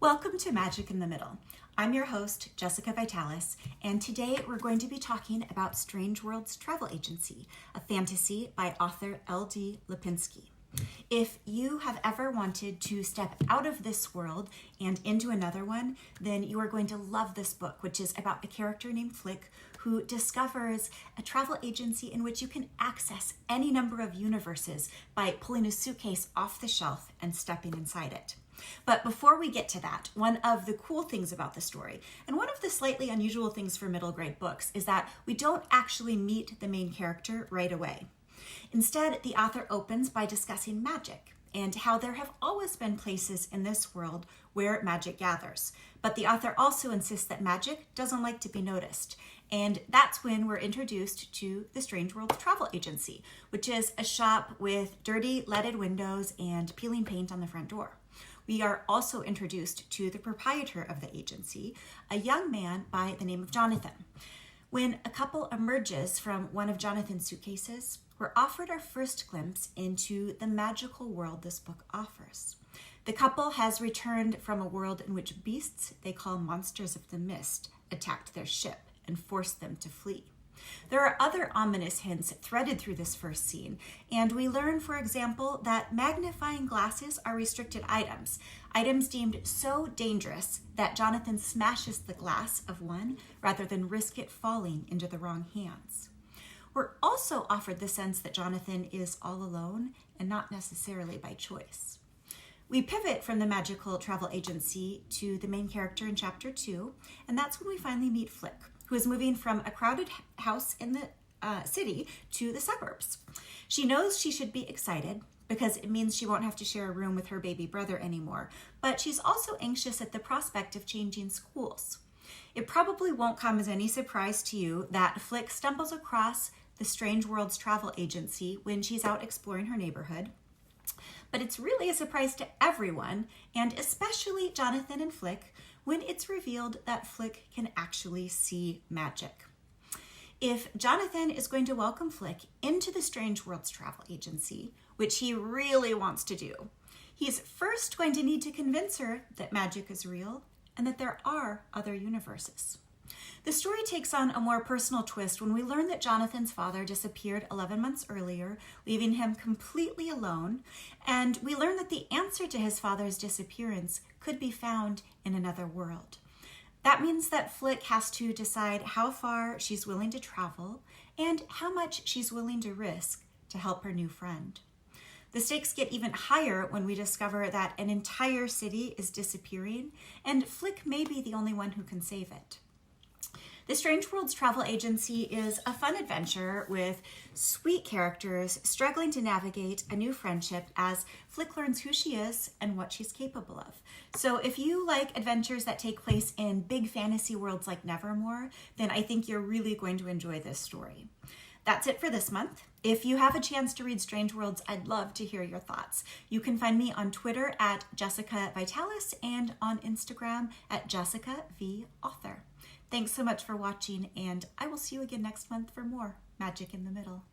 Welcome to Magic in the Middle. I'm your host, Jessica Vitalis, and today we're going to be talking about Strangeworlds Travel Agency, a fantasy by author L.D. Lapinski. If you have ever wanted to step out of this world and into another one, then you are going to love this book, which is about a character named Flick who discovers a travel agency in which you can access any number of universes by pulling a suitcase off the shelf and stepping inside it. But before we get to that, one of the cool things about the story, and one of the slightly unusual things for middle grade books, is that we don't actually meet the main character right away. Instead, the author opens by discussing magic and how there have always been places in this world where magic gathers. But the author also insists that magic doesn't like to be noticed. And that's when we're introduced to the Strangeworlds Travel Agency, which is a shop with dirty leaded windows and peeling paint on the front door. We are also introduced to the proprietor of the agency, a young man by the name of Jonathan. When a couple emerges from one of Jonathan's suitcases, we're offered our first glimpse into the magical world this book offers. The couple has returned from a world in which beasts they call monsters of the mist attacked their ship and forced them to flee. There are other ominous hints threaded through this first scene, and we learn, for example, that magnifying glasses are restricted items deemed so dangerous that Jonathan smashes the glass of one rather than risk it falling into the wrong hands. We're also offered the sense that Jonathan is all alone and not necessarily by choice. We pivot from the magical travel agency to the main character in chapter 2, and that's when we finally meet Flick, who is moving from a crowded house in the city to the suburbs. She knows she should be excited because it means she won't have to share a room with her baby brother anymore, but she's also anxious at the prospect of changing schools. It probably won't come as any surprise to you that Flick stumbles across the Strangeworlds Travel Agency when she's out exploring her neighborhood. But it's really a surprise to everyone, and especially Jonathan and Flick, when it's revealed that Flick can actually see magic. If Jonathan is going to welcome Flick into the Strangeworlds Travel Agency, which he really wants to do, he's first going to need to convince her that magic is real and that there are other universes. The story takes on a more personal twist when we learn that Jonathan's father disappeared 11 months earlier, leaving him completely alone, and we learn that the answer to his father's disappearance could be found in another world. That means that Flick has to decide how far she's willing to travel and how much she's willing to risk to help her new friend. The stakes get even higher when we discover that an entire city is disappearing, and Flick may be the only one who can save it. The Strangeworlds Travel Agency is a fun adventure with sweet characters struggling to navigate a new friendship as Flick learns who she is and what she's capable of. So if you like adventures that take place in big fantasy worlds like Nevermore, then I think you're really going to enjoy this story. That's it for this month. If you have a chance to read Strangeworlds, I'd love to hear your thoughts. You can find me on Twitter at Jessica Vitalis and on Instagram at Jessica V. Author. Thanks so much for watching, and I will see you again next month for more Magic in the Middle.